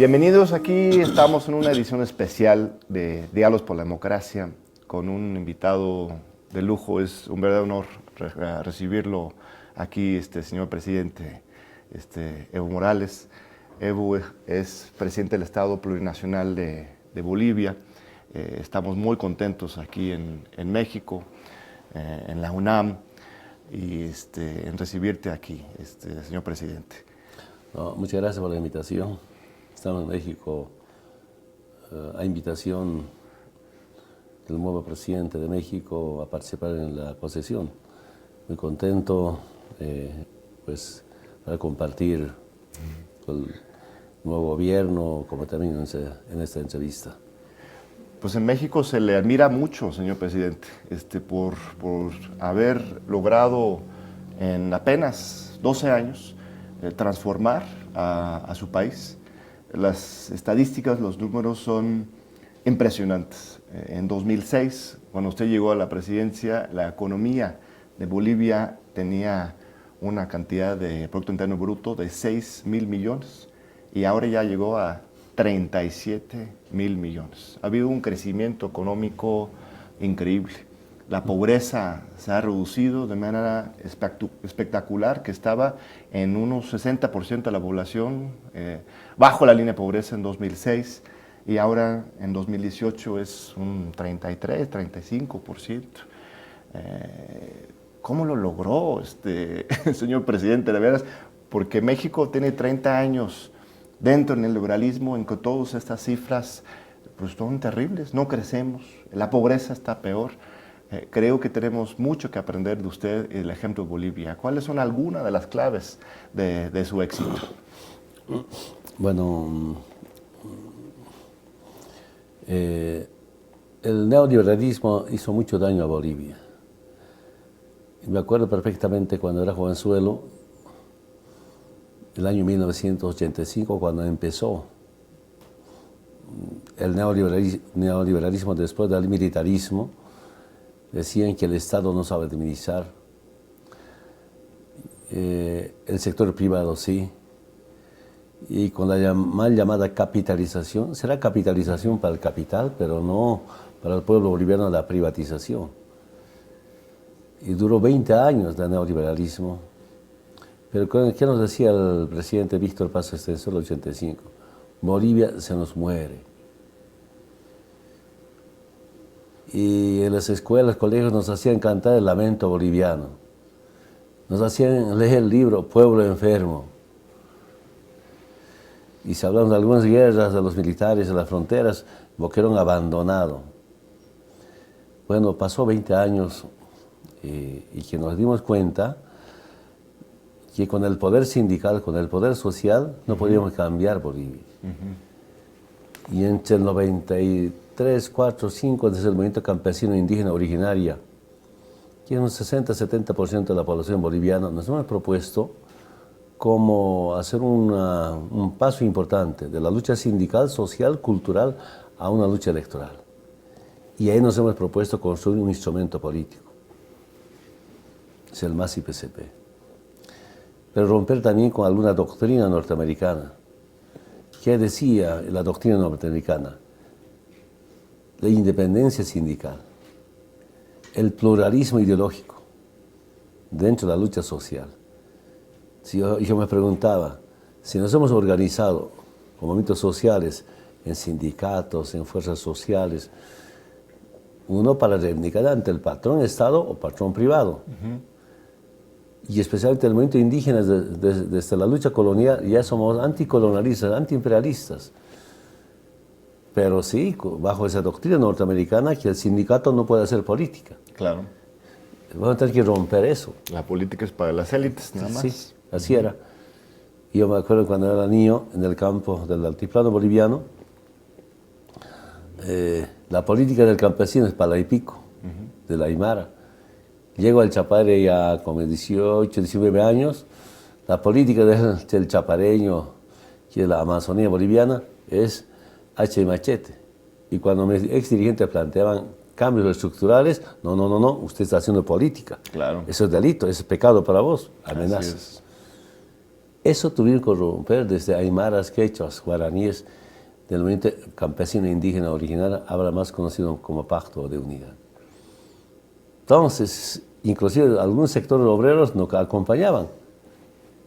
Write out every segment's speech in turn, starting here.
Bienvenidos, aquí estamos en una edición especial de Diálogos por la Democracia con un invitado de lujo. Es un verdadero honor recibirlo aquí, señor presidente Evo Morales. Evo es presidente del Estado Plurinacional de Bolivia. Estamos muy contentos aquí en México, en la UNAM, y en recibirte aquí, señor presidente. No, muchas gracias por la invitación. Estamos en México a invitación del nuevo presidente de México a participar en la posesión. Muy contento pues, para compartir con el nuevo gobierno, como también en esta entrevista. Pues en México se le admira mucho, señor presidente, por haber logrado en apenas 12 años transformar a su país. Las estadísticas, los números son impresionantes. En 2006, cuando usted llegó a la presidencia, la economía de Bolivia tenía una cantidad de Producto Interno Bruto de 6.000 millones y ahora ya llegó a 37.000 millones. Ha habido un crecimiento económico increíble. La pobreza se ha reducido de manera espectacular, que estaba en unos 60% de la población bajo la línea de pobreza en 2006 y ahora en 2018 es un 33, 35%. ¿Cómo lo logró, señor presidente? De veras, porque México tiene 30 años dentro del liberalismo en que todas estas cifras pues, son terribles, no crecemos, la pobreza está peor. Creo que tenemos mucho que aprender de usted y el ejemplo de Bolivia. ¿Cuáles son algunas de las claves de su éxito? Bueno, el neoliberalismo hizo mucho daño a Bolivia. Y me acuerdo perfectamente cuando era jovenzuelo, el año 1985, cuando empezó el neoliberalismo después del militarismo. Decían que el Estado no sabe administrar, el sector privado sí, y con la mal llamada capitalización, será capitalización para el capital, pero no para el pueblo boliviano la privatización. Y duró 20 años de neoliberalismo, pero ¿qué nos decía el presidente Víctor Paz Estenssoro en el 85? Bolivia se nos muere. Y en las escuelas, colegios nos hacían cantar el lamento boliviano. Nos hacían leer el libro Pueblo Enfermo. Y se hablaron de algunas guerras de los militares en las fronteras, Boquerón abandonado. Bueno, pasó 20 años y que nos dimos cuenta que con el poder sindical, con el poder social, no podíamos cambiar Bolivia. Y entre el 93, 4, 5, desde el movimiento campesino indígena originaria, que es un 60-70% de la población boliviana, nos hemos propuesto cómo hacer un paso importante de la lucha sindical, social, cultural, a una lucha electoral. Y ahí nos hemos propuesto construir un instrumento político. Es el MAS-IPCP. Pero romper también con alguna doctrina norteamericana. ¿Qué decía la doctrina norteamericana? La independencia sindical, el pluralismo ideológico dentro de la lucha social. Si yo me preguntaba, si nos hemos organizado con movimientos sociales, en sindicatos, en fuerzas sociales, uno para reivindicar ante el patrón Estado o patrón privado. Y especialmente el movimiento indígena, desde la lucha colonial, ya somos anticolonialistas, antiimperialistas. Pero sí, bajo esa doctrina norteamericana, que el sindicato no puede hacer política. Claro. Vamos a tener que romper eso. La política es para las élites, nada más. Sí, así era. Y yo me acuerdo cuando era niño, en el campo del altiplano boliviano, la política del campesino es para y pico, de la Aymara. Llego al Chapare ya con 18, 19 años, la política del chapareño, que es la Amazonía boliviana, es hacha y machete. Y cuando mis ex dirigentes planteaban cambios estructurales, no, usted está haciendo política. Claro. Eso es delito, eso es pecado para vos, amenazas. Eso tuvieron que romper desde aymaras, quechuas, guaraníes, del movimiento campesino indígena original, ahora más conocido como Pacto de Unidad. Entonces, inclusive algunos sectores obreros nos acompañaban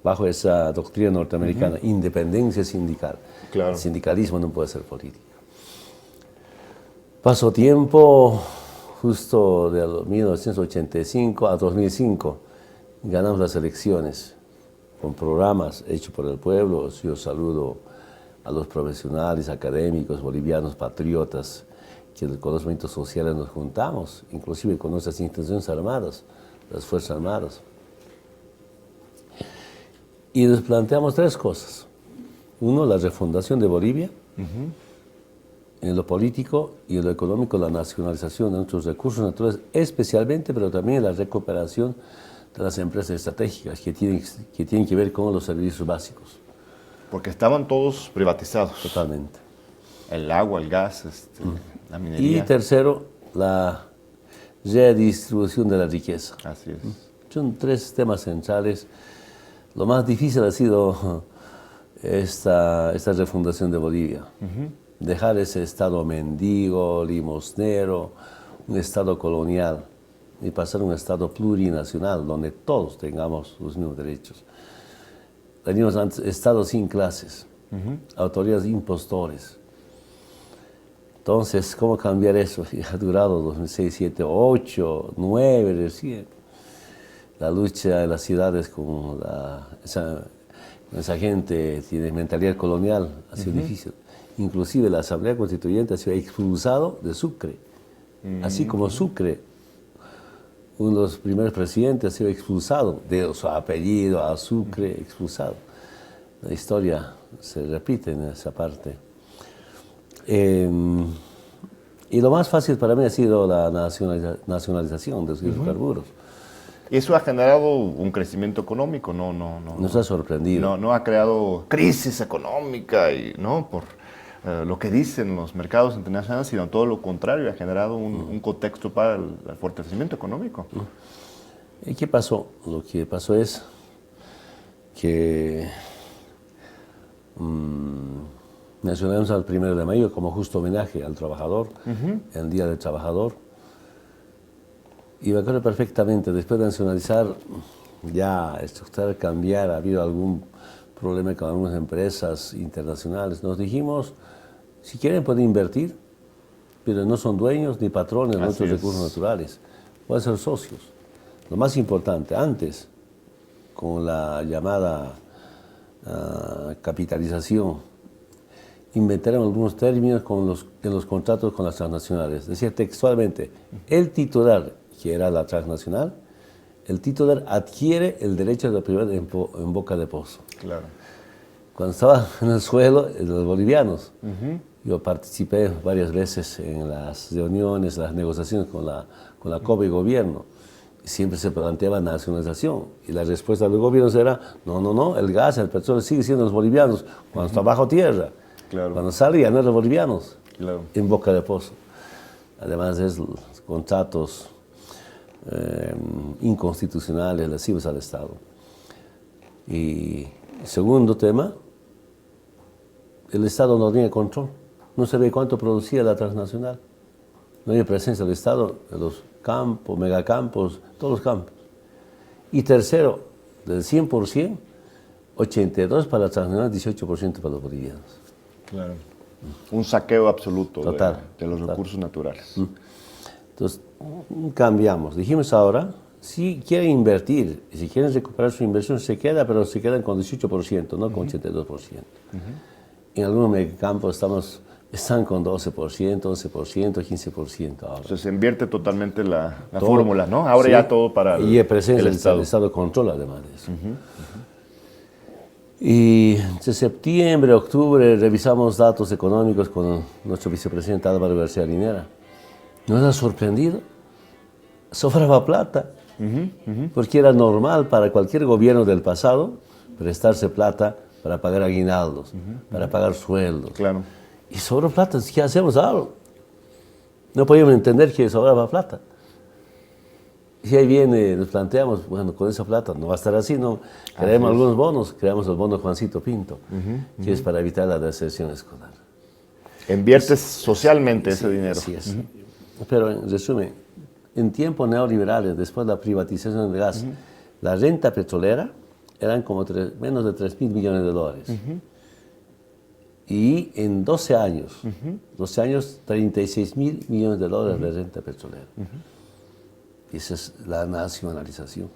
bajo esa doctrina norteamericana, independencia sindical. Claro. El sindicalismo no puede ser política. Pasó tiempo, justo de 1985 a 2005, ganamos las elecciones con programas hechos por el pueblo. Yo saludo a los profesionales, académicos, bolivianos, patriotas, que con los movimientos sociales nos juntamos, inclusive con nuestras instituciones armadas, las Fuerzas Armadas. Y nos planteamos tres cosas. Uno, la refundación de Bolivia, en lo político y en lo económico, la nacionalización de nuestros recursos naturales, especialmente, pero también la recuperación de las empresas estratégicas que tienen que ver con los servicios básicos. Porque estaban todos privatizados. Totalmente. El agua, el gas, la minería. Y tercero, la redistribución de la riqueza. Así es. Son tres temas centrales. Lo más difícil ha sido esta refundación de Bolivia. Dejar ese estado mendigo, limosnero, un estado colonial, y pasar a un estado plurinacional, donde todos tengamos los mismos derechos. Teníamos antes estados sin clases, autoridades impostores. Entonces, ¿cómo cambiar eso? Ha durado 2006, 2007, 2008, 2009 recién. La lucha en las ciudades con esa gente tiene mentalidad colonial, ha sido difícil. Inclusive la Asamblea Constituyente ha sido expulsado de Sucre. Así como Sucre, uno de los primeros presidentes ha sido expulsado de su apellido a Sucre, expulsado. La historia se repite en esa parte. Y lo más fácil para mí ha sido la nacionalización de los hidrocarburos. Y eso ha generado un crecimiento económico, Nos ha sorprendido. No ha creado crisis económica, ¿no? Por lo que dicen los mercados internacionales, sino todo lo contrario, ha generado un contexto para el fortalecimiento económico. ¿Y qué pasó? Lo que pasó es que mencionamos al 1 de mayo como justo homenaje al trabajador, el Día del Trabajador. Y me acuerdo perfectamente, después de nacionalizar, ya estructurar, cambiar, ha habido algún problema con algunas empresas internacionales. Nos dijimos, si quieren pueden invertir, pero no son dueños ni patrones de nuestros recursos naturales. Pueden ser socios. Lo más importante, antes, con la llamada capitalización, inventaron algunos términos en los contratos con las transnacionales. Decía textualmente, el titular, que era la transnacional, el titular adquiere el derecho de la propiedad en boca de pozo. Claro. Cuando estaba en el suelo, los bolivianos, yo participé varias veces en las reuniones, las negociaciones con la COBE y gobierno. Y siempre se planteaba nacionalización. Y la respuesta de los gobiernos era, no, el gas, el petróleo sigue siendo los bolivianos cuando está bajo tierra. Claro. Cuando sale ya no es los bolivianos, claro, en boca de pozo. Además es contratos inconstitucionales, lesivos al Estado. Y segundo tema, el Estado no tiene control. No se ve cuánto producía la transnacional. No hay presencia del Estado en los campos, megacampos, todos los campos. Y tercero, del 100%, 82% para la transnacional, 18% para los bolivianos. Claro. Un saqueo absoluto de los total. Recursos naturales. Entonces, cambiamos. Dijimos ahora, si quieren invertir, y si quieren recuperar su inversión, se queda, pero se quedan con 18%, no con 82%. En algunos campos están con 12%, 11%, 15% ahora. Entonces se invierte totalmente la fórmula, ¿no? Ahora ya todo para y el presencia Estado. El Estado controla además de eso. Y en septiembre, octubre, revisamos datos económicos con nuestro vicepresidente Álvaro García Linera. Nos ha sorprendido. Sobraba plata. Porque era normal para cualquier gobierno del pasado prestarse plata para pagar aguinaldos, para pagar sueldos. Claro. Y sobró plata, ¿qué hacemos ahora? No podíamos entender que sobraba plata. Y ahí viene, nos planteamos, bueno, con esa plata no va a estar así, ¿no? Creamos algunos bonos, creamos el bono Juancito Pinto, que es para evitar la deserción escolar. Inviertes socialmente ese dinero. Así es. Pero en resumen, en tiempos neoliberales, después de la privatización del gas, la renta petrolera eran como menos de 3.000 millones de dólares. Y en 12 años, 36.000 millones de dólares de renta petrolera. Esa es la nacionalización.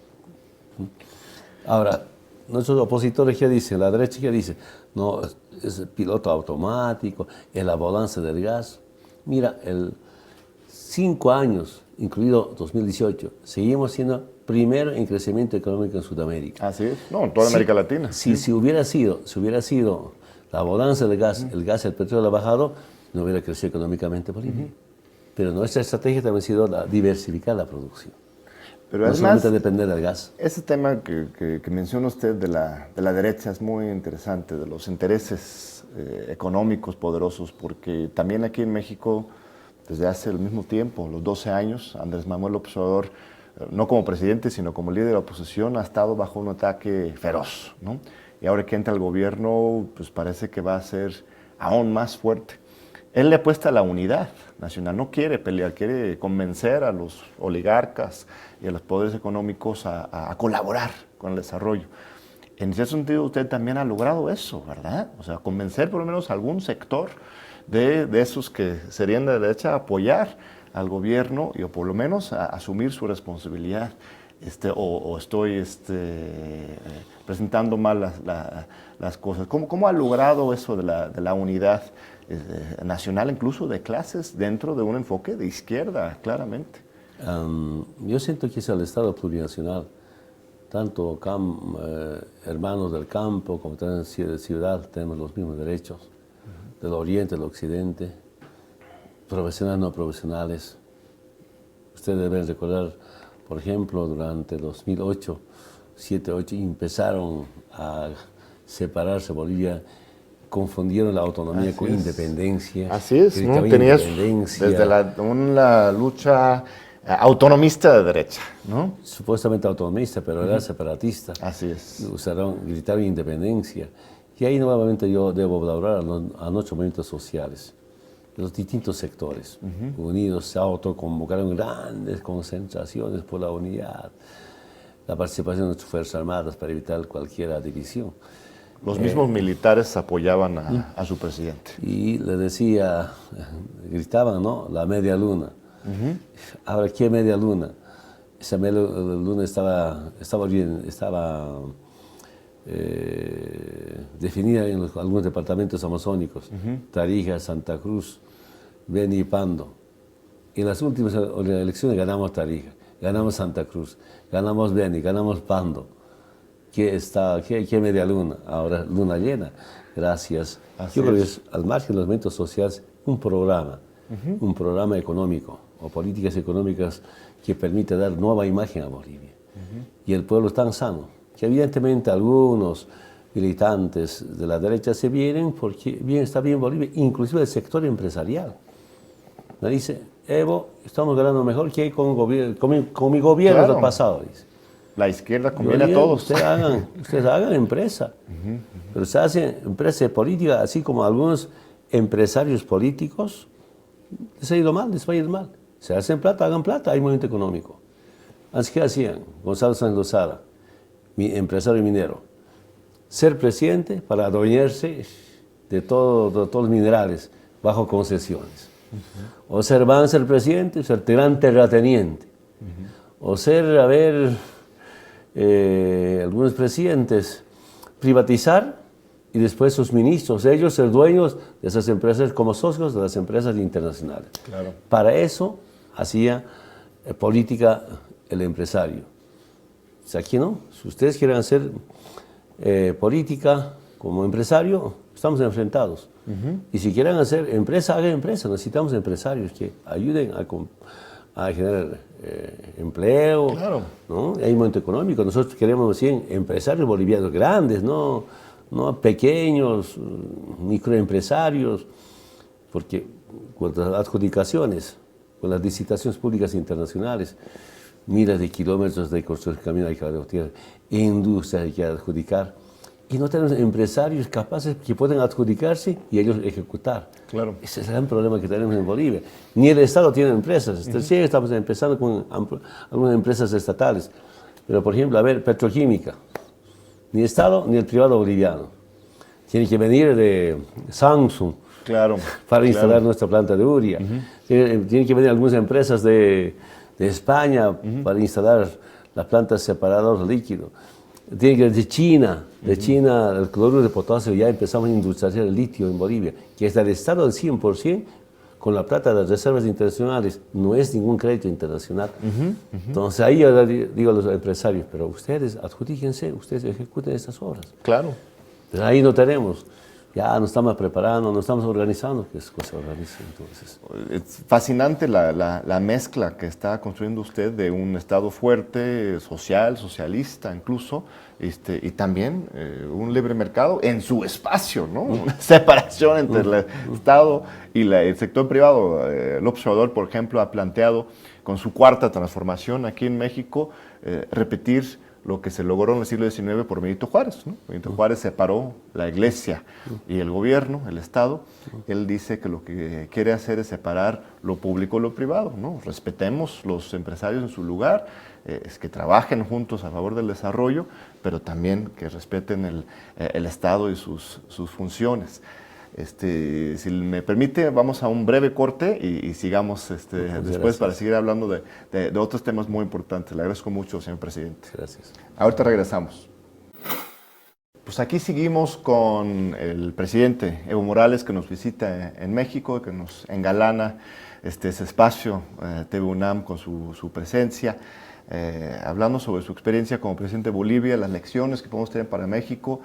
Ahora, nuestros opositores, ¿qué dicen? La derecha, ¿qué dice? No, es el piloto automático, es la balanza del gas. Mira, 5 años, incluido 2018, seguimos siendo primero en crecimiento económico en Sudamérica. Así es, no, en toda América Latina. Si hubiera sido la balanza del gas, el petróleo ha bajado, no hubiera crecido económicamente Bolivia. Pero nuestra estrategia también ha sido diversificar la producción. Pero no además, solamente depender del gas. Ese tema que menciona usted de la derecha es muy interesante, de los intereses económicos poderosos, porque también aquí en México, desde hace el mismo tiempo, los 12 años, Andrés Manuel López Obrador, no como presidente, sino como líder de la oposición, ha estado bajo un ataque feroz, ¿no? Y ahora que entra al gobierno, pues parece que va a ser aún más fuerte. Él le apuesta a la unidad nacional, no quiere pelear, quiere convencer a los oligarcas y a los poderes económicos a colaborar con el desarrollo. En ese sentido, usted también ha logrado eso, ¿verdad? O sea, convencer por lo menos a algún sector de esos que serían de derecha a apoyar al gobierno y o por lo menos a asumir su responsabilidad. O estoy presentando mal las cosas. ¿Cómo ha logrado eso de la unidad nacional, incluso de clases, dentro de un enfoque de izquierda, claramente? Yo siento que es el Estado plurinacional. Tanto hermanos del campo como también de ciudad tenemos los mismos derechos, del oriente, del occidente, profesionales, no profesionales. Ustedes deben recordar, por ejemplo, durante 2008, 2008 empezaron a separarse Bolivia, confundieron la autonomía con independencia. Así es, ¿no? Tenías desde una lucha autonomista de derecha, ¿no? Supuestamente autonomista, pero era separatista. Así es. Gritaron independencia. Y ahí nuevamente yo debo valorar a nuestros movimientos sociales, de los distintos sectores. Unidos se autoconvocaron grandes concentraciones por la unidad, la participación de nuestras Fuerzas Armadas para evitar cualquier división. Los mismos militares apoyaban a su presidente. Y le decía, gritaban, ¿no? La media luna. Ahora, ¿qué media luna? Esa media luna estaba definida en algunos departamentos amazónicos, Tarija, Santa Cruz, Beni y Pando. En las últimas elecciones ganamos Tarija, ganamos Santa Cruz, ganamos Beni, ganamos Pando. ¿Qué media luna? Ahora luna llena. Gracias. Yo creo que es, al margen de los movimientos sociales, un programa económico o políticas económicas que permite dar nueva imagen a Bolivia. Y el pueblo es tan sano que evidentemente algunos militantes de la derecha se vienen porque está bien Bolivia, inclusive el sector empresarial. Me dice, Evo, estamos ganando mejor que con mi gobierno del pasado, dice. La izquierda conviene a todos. Ustedes hagan empresa, pero se hace empresa de política, así como algunos empresarios políticos, les ha ido mal, les va a ir mal. Se hacen plata, hagan plata, hay movimiento económico. Así que hacían Gonzalo Sáenz Lozada, mi empresario minero, ser presidente para adueñarse de todos los minerales bajo concesiones. O van a ser presidente, ser gran terrateniente. O ser, algunos presidentes, privatizar y después sus ministros, ellos ser dueños de esas empresas como socios de las empresas internacionales. Claro. Para eso hacía política el empresario. O sea, aquí no. Si ustedes quieren hacer política como empresario, estamos enfrentados. Y si quieren hacer empresa, hagan empresa. Necesitamos empresarios que ayuden a generar empleo. Claro. ¿No? Hay momento económico. Nosotros queremos decir empresarios bolivianos grandes, no pequeños, microempresarios, porque con las adjudicaciones, con las licitaciones públicas internacionales, miles de kilómetros de construcción de caminos hay que adjudicar, industrias hay que adjudicar, y no tenemos empresarios capaces que puedan adjudicarse y ellos ejecutar. Claro. Ese es el gran problema que tenemos en Bolivia. Ni el Estado tiene empresas. Recién estamos empezando con algunas empresas estatales. Pero, por ejemplo, a ver, petroquímica. Ni el Estado ni el privado boliviano. Tiene que venir de Samsung, Claro, para instalar nuestra planta de urea. Tienen que venir algunas empresas de España para instalar la planta de separador líquido. Tiene que venir de China el cloruro de potasio. Ya empezamos a industrializar el litio en Bolivia, que es del Estado al 100% con la plata de las reservas internacionales. No es ningún crédito internacional. Entonces ahí yo digo a los empresarios, pero ustedes adjudíquense, ustedes ejecuten estas obras. claro. Pero ahí no tenemos. Ya nos estamos preparando, nos estamos organizando, que es cosa organiza entonces. Es fascinante la mezcla que está construyendo usted de un Estado fuerte, social, socialista incluso, y también un libre mercado en su espacio, ¿no? Una separación entre el Estado y el sector privado. López Obrador, por ejemplo, ha planteado con su cuarta transformación aquí en México repetir lo que se logró en el siglo XIX por Benito Juárez, ¿no? Benito Juárez separó la iglesia y el gobierno, el Estado. Él dice que lo que quiere hacer es separar lo público y lo privado, ¿no? Respetemos los empresarios en su lugar, es que trabajen juntos a favor del desarrollo, pero también que respeten el Estado y sus funciones. Si me permite, vamos a un breve corte y sigamos después gracias. Para seguir hablando de otros temas muy importantes. Le agradezco mucho, señor presidente. Gracias. Ahorita regresamos. Pues aquí seguimos con el presidente Evo Morales, que nos visita en México, que nos engalana ese espacio TV UNAM con su presencia, hablando sobre su experiencia como presidente de Bolivia, las lecciones que podemos tener para México.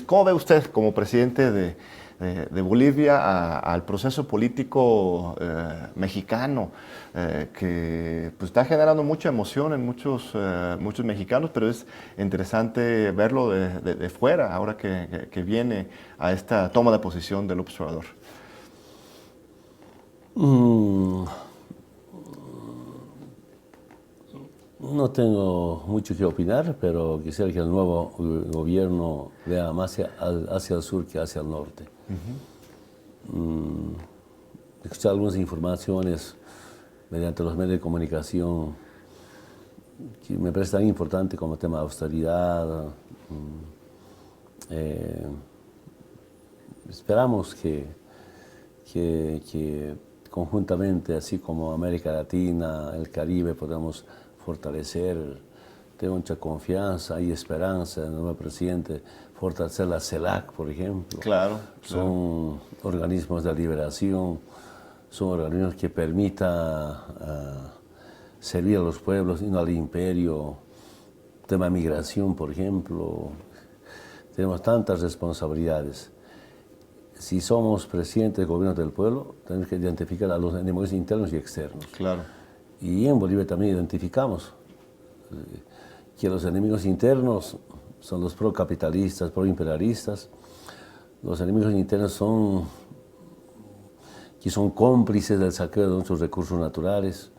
¿Cómo ve usted como presidente de Bolivia al proceso político mexicano, que pues, está generando mucha emoción en muchos mexicanos, pero es interesante verlo de fuera, ahora que viene a esta toma de posición del López Obrador? No tengo mucho que opinar, pero quisiera que el nuevo gobierno vea más hacia el sur que hacia el norte. He escuchado algunas informaciones mediante los medios de comunicación que me parece tan importante como el tema de austeridad. Esperamos que conjuntamente, así como América Latina, el Caribe, podamos fortalecer. Tengo mucha confianza y esperanza en el nuevo presidente, fortalecer la CELAC, por ejemplo. Claro. Son organismos de liberación, son organismos que permitan servir a los pueblos y no al imperio. Tema migración, por ejemplo. Tenemos tantas responsabilidades. Si somos presidentes del gobierno del pueblo, tenemos que identificar a los enemigos internos y externos. Claro. Y en Bolivia también identificamos que los enemigos internos son los procapitalistas, proimperialistas. Los enemigos internos son cómplices del saqueo de nuestros recursos naturales.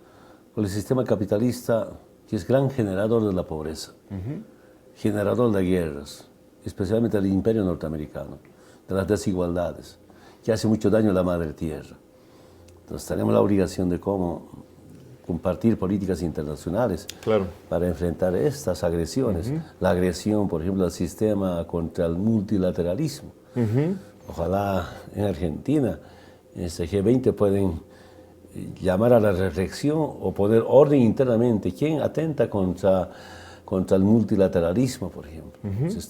El sistema capitalista, que es gran generador de la pobreza, generador de guerras, especialmente el imperio norteamericano, de las desigualdades, que hace mucho daño a la madre tierra. Entonces tenemos la obligación de compartir políticas internacionales para enfrentar estas agresiones. La agresión, por ejemplo, al sistema contra el multilateralismo. Ojalá en Argentina, en este G20, pueden llamar a la reflexión o poner orden internamente. ¿Quién atenta contra el multilateralismo, por ejemplo?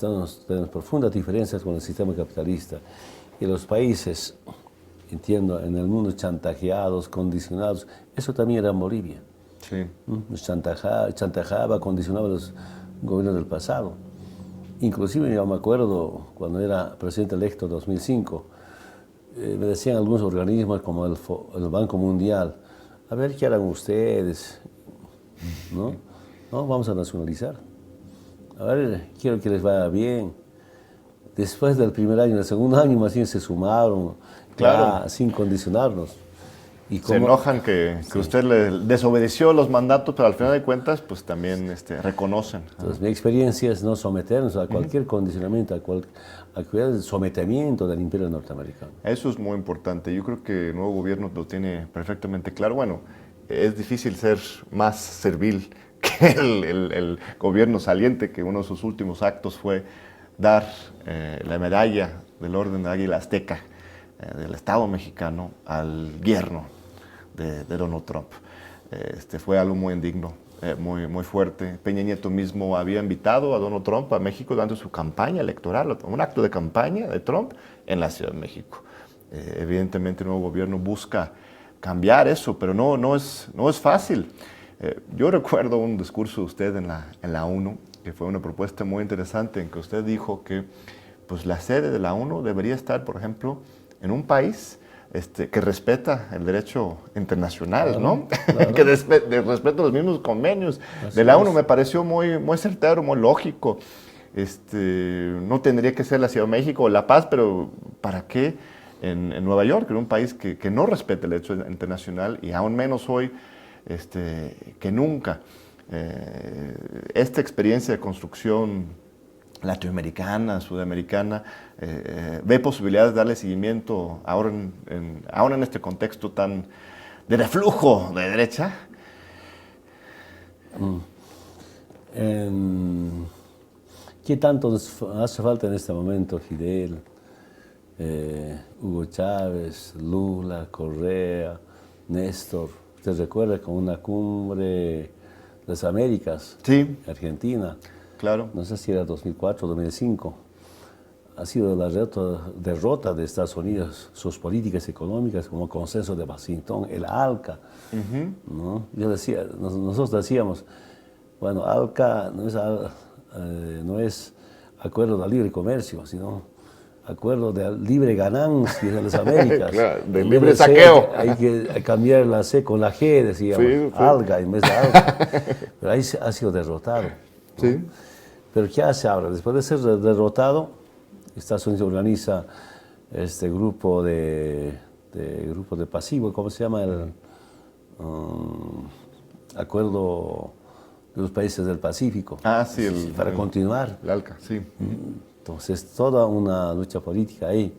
Tenemos profundas diferencias con el sistema capitalista. Y los países, entiendo, en el mundo chantajeados, condicionados, eso también era en Bolivia. Sí. Nos chantajeaba, condicionaba los gobiernos del pasado. Inclusive yo me acuerdo cuando era presidente electo en 2005, me decían algunos organismos como el Banco Mundial, a ver qué harán ustedes, ¿no? No, vamos a nacionalizar. A ver, quiero que les vaya bien. Después del primer año, el segundo año más bien se sumaron, sin condicionarnos. Y se enojan que usted le desobedeció los mandatos, pero al final de cuentas, pues también reconocen. Entonces, mi experiencia es no someternos a cualquier condicionamiento, a cualquier sometimiento del imperio norteamericano. Eso es muy importante. Yo creo que el nuevo gobierno lo tiene perfectamente claro. Bueno, es difícil ser más servil que el gobierno saliente, que uno de sus últimos actos fue dar la medalla del Orden de Águila Azteca del Estado mexicano al yerno de Donald Trump. Fue algo muy indigno, muy fuerte. Peña Nieto mismo había invitado a Donald Trump a México durante su campaña electoral, un acto de campaña de Trump en la Ciudad de México. Evidentemente el nuevo gobierno busca cambiar eso, pero no es fácil. Yo recuerdo un discurso de usted en la ONU, que fue una propuesta muy interesante, en que usted dijo que pues, la sede de la ONU debería estar, por ejemplo, en un país que respeta el derecho internacional, claro, ¿no? Claro. Que respeta los mismos convenios de la ONU. Me pareció muy certero, muy lógico. No tendría que ser la Ciudad de México o La Paz, pero ¿para qué en Nueva York, en un país que no respeta el derecho internacional y aún menos hoy que nunca? Esta experiencia de construcción latinoamericana, sudamericana, ve posibilidades de darle seguimiento ahora en este contexto tan de reflujo de derecha. ¿Qué tanto nos hace falta en este momento, Fidel, Hugo Chávez, Lula, Correa, Néstor? ¿Usted recuerda con una cumbre de las Américas, sí, Argentina? Claro. No sé si era 2004 o 2005. Ha sido la derrota de Estados Unidos, sus políticas económicas como consenso de Washington, el ALCA. ¿No? Nosotros decíamos, bueno, ALCA no es acuerdo de libre comercio, sino acuerdo de libre ganancia de las Américas. Claro, de libre saqueo. Hay que cambiar la C con la G, decíamos, sí. ALGA en vez de ALCA. Pero ahí ha sido derrotado, ¿no? Sí. Pero ¿qué hace ahora? Después de ser derrotado, Estados Unidos organiza este grupo de pasivo, ¿cómo se llama? El acuerdo de los países del Pacífico. Ah, sí. Para continuar. El ALCA, sí. Entonces, toda una lucha política ahí.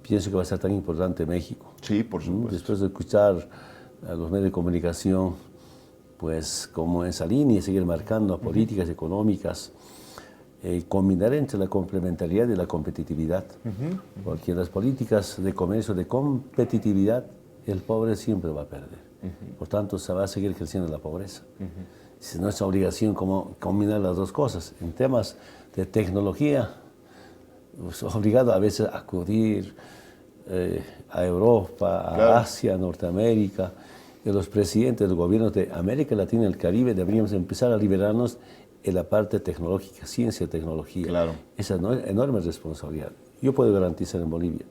Pienso que va a ser tan importante México. Sí, por supuesto. Después de escuchar a los medios de comunicación, pues como esa línea, seguir marcando políticas económicas, combinar entre la complementariedad y la competitividad. Porque en las políticas de comercio, de competitividad, el pobre siempre va a perder. Por tanto, se va a seguir creciendo la pobreza. Es nuestra obligación como combinar las dos cosas. En temas de tecnología, pues, obligado a veces a acudir a Europa, a claro. Asia, a Norteamérica. Y los presidentes de los gobiernos de América Latina y el Caribe deberíamos empezar a liberarnos en la parte tecnológica, ciencia y tecnología. Claro. Esa enorme responsabilidad. Yo puedo garantizar en Bolivia,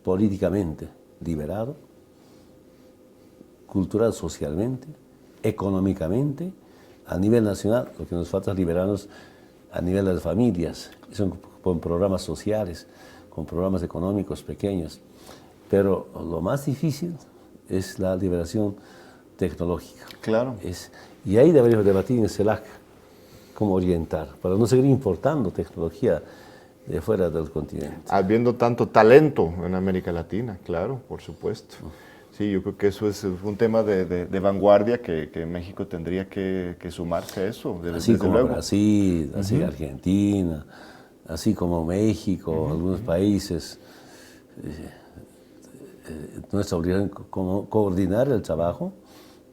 políticamente liberado, cultural socialmente, económicamente, a nivel nacional, lo que nos falta es liberarnos a nivel de las familias, con programas sociales, con programas económicos pequeños. Pero lo más difícil es la liberación tecnológica. Claro. Y ahí deberíamos debatir en CELAC cómo orientar, para no seguir importando tecnología de fuera del continente. Habiendo tanto talento en América Latina, claro, por supuesto. Sí, yo creo que eso es un tema de vanguardia que México tendría que sumarse a eso. Así como luego. Brasil, así Argentina, así como México, algunos países. Nuestra obligación es coordinar el trabajo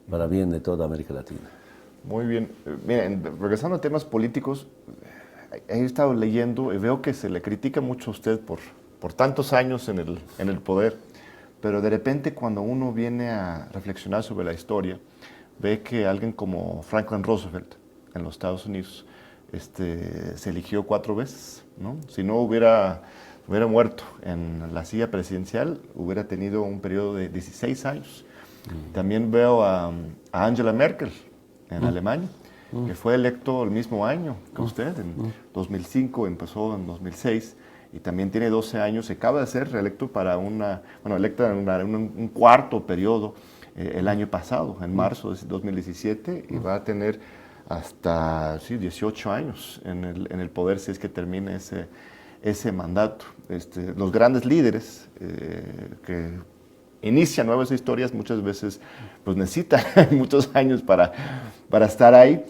para bien de toda América Latina. Muy bien. Miren, regresando a temas políticos, he estado leyendo y veo que se le critica mucho a usted por tantos años en el poder, pero de repente cuando uno viene a reflexionar sobre la historia, ve que alguien como Franklin Roosevelt en los Estados Unidos se eligió 4 veces, ¿no? Si no hubiera muerto en la silla presidencial, hubiera tenido un periodo de 16 años. También veo a Angela Merkel en Alemania, que fue electo el mismo año que usted, en 2005, empezó en 2006, y también tiene 12 años, se acaba de ser reelecto para electa en un cuarto periodo el año pasado, en marzo de 2017, y va a tener hasta 18 años en el poder si es que termine ese mandato. Los grandes líderes que inician nuevas historias muchas veces pues necesitan muchos años para estar ahí.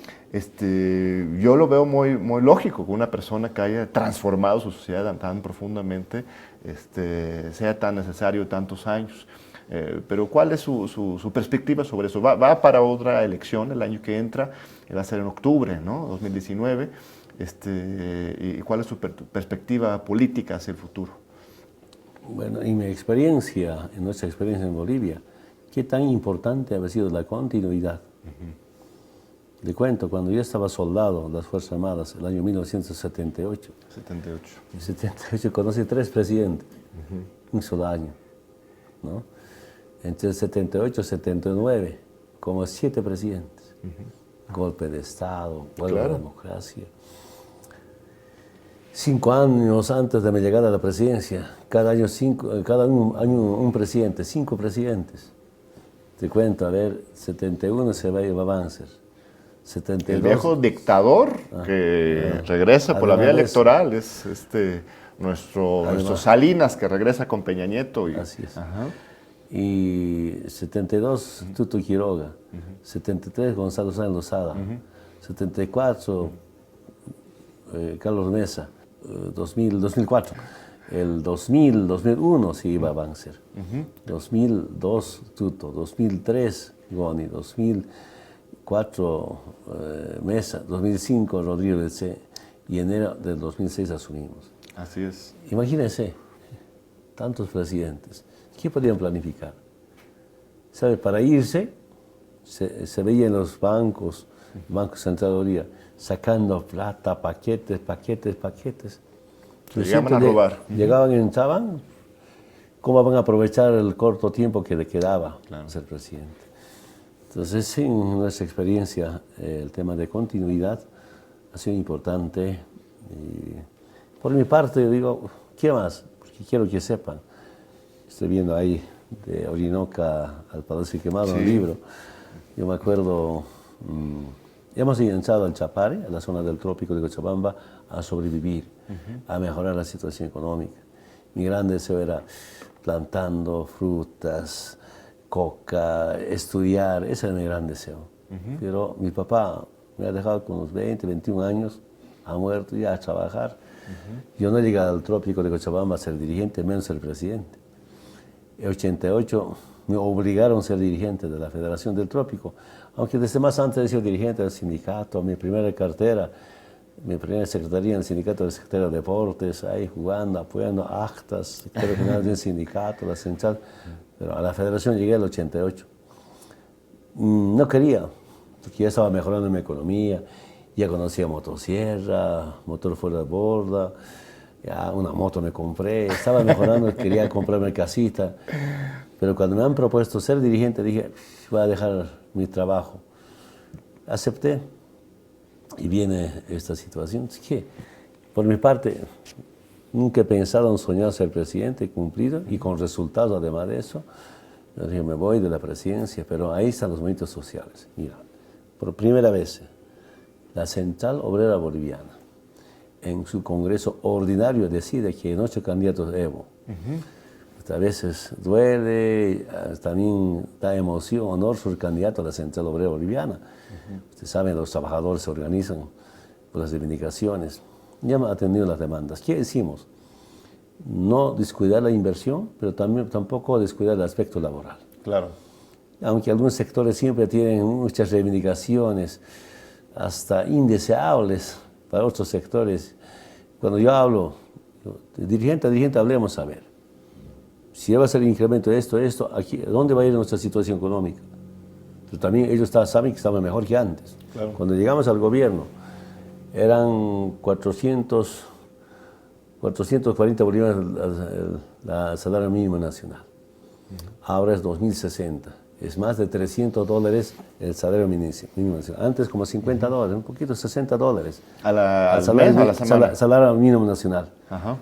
Yo lo veo muy, muy lógico que una persona que haya transformado su sociedad tan profundamente sea tan necesario tantos años. Pero ¿cuál es su perspectiva sobre eso? Va para otra elección el año que entra, va a ser en octubre, ¿no? 2019. ¿Y cuál es su perspectiva política hacia el futuro? Bueno, en mi experiencia, en nuestra experiencia en Bolivia, ¿qué tan importante ha sido la continuidad? Le cuento, cuando yo estaba soldado en las Fuerzas Armadas, el año 1978. 78. En 78 conocí 3 presidentes, un solo año, ¿no? Entre el 78 y 79, como 7 presidentes. Golpe de Estado, vuelta a la democracia. 5 años antes de mi llegada a la presidencia, cada año un presidente, 5 presidentes. Te cuento, a ver, 71 se va a Banzer. 72. El viejo dictador que regresa por la vía electoral es nuestro Salinas que regresa con Peña Nieto. Así es. Y 72, Tuto Quiroga. 73, Gonzalo Sáenz Lozada. 74, Carlos Mesa. 2004. El 2001 se iba a Banzer. 2002, Tuto. 2003, Goni. 2004, Mesa. 2005, Rodrigo Lecé. Y enero del 2006 asumimos. Así es. Imagínense, tantos presidentes. ¿Qué podían planificar? ¿Sabe? Para irse, se veía en los bancos, Banco Central, sacando plata, paquetes. Llegaban a robar. Llegaban y entraban. ¿Cómo van a aprovechar el corto tiempo que le quedaba a ser presidente? Entonces, en nuestra experiencia, el tema de continuidad ha sido importante. Y por mi parte, yo digo, ¿qué más? Porque quiero que sepan. Estoy viendo ahí, de Orinoca al Palacio Quemado, un libro. Yo me acuerdo, hemos ingresado al Chapare, a la zona del trópico de Cochabamba, a sobrevivir, a mejorar la situación económica. Mi gran deseo era plantando frutas, coca, estudiar, ese era mi gran deseo. Pero mi papá me ha dejado con unos 20, 21 años, ha muerto ya a trabajar. Yo no llegué al trópico de Cochabamba a ser dirigente, menos ser presidente. En 88 me obligaron a ser dirigente de la Federación del Trópico, aunque desde más antes he sido dirigente del sindicato, mi primera cartera, mi primera secretaría en el sindicato de Secretaría de Deportes, ahí jugando, apoyando actas, secretario general del sindicato, la central, pero a la Federación llegué al 88. No quería, porque ya estaba mejorando mi economía, ya conocía motosierra, motor fuera de borda, ya una moto me compré, estaba mejorando, quería comprarme casita. Pero cuando me han propuesto ser dirigente, dije, voy a dejar mi trabajo. Acepté y viene esta situación. Es que, por mi parte, nunca he pensado en soñar ser presidente, cumplido, y con resultados además de eso. Yo dije, me voy de la presidencia, pero ahí están los movimientos sociales. Mira, por primera vez, la Central Obrera Boliviana, en su congreso ordinario, decide que nuestro candidato es Evo. A veces duele, también da emoción, honor ser candidato a la Central Obrera Boliviana. Ustedes saben, los trabajadores se organizan por las reivindicaciones. Ya han atendido las demandas. ¿Qué decimos? No descuidar la inversión, pero tampoco descuidar el aspecto laboral. Claro. Aunque algunos sectores siempre tienen muchas reivindicaciones, hasta indeseables para otros sectores. Cuando yo hablo, de dirigente a dirigente, hablemos a ver. Si va a ser el incremento de esto, aquí, ¿dónde va a ir nuestra situación económica? Pero también ellos saben que estamos mejor que antes. Claro. Cuando llegamos al gobierno, eran 440 bolivianos el salario mínimo nacional. Ahora es 2060. es más de $300 el salario mínimo nacional. Antes como $50, un poquito, $60. ¿Al mes o a la semana? Salario mínimo nacional. Ajá.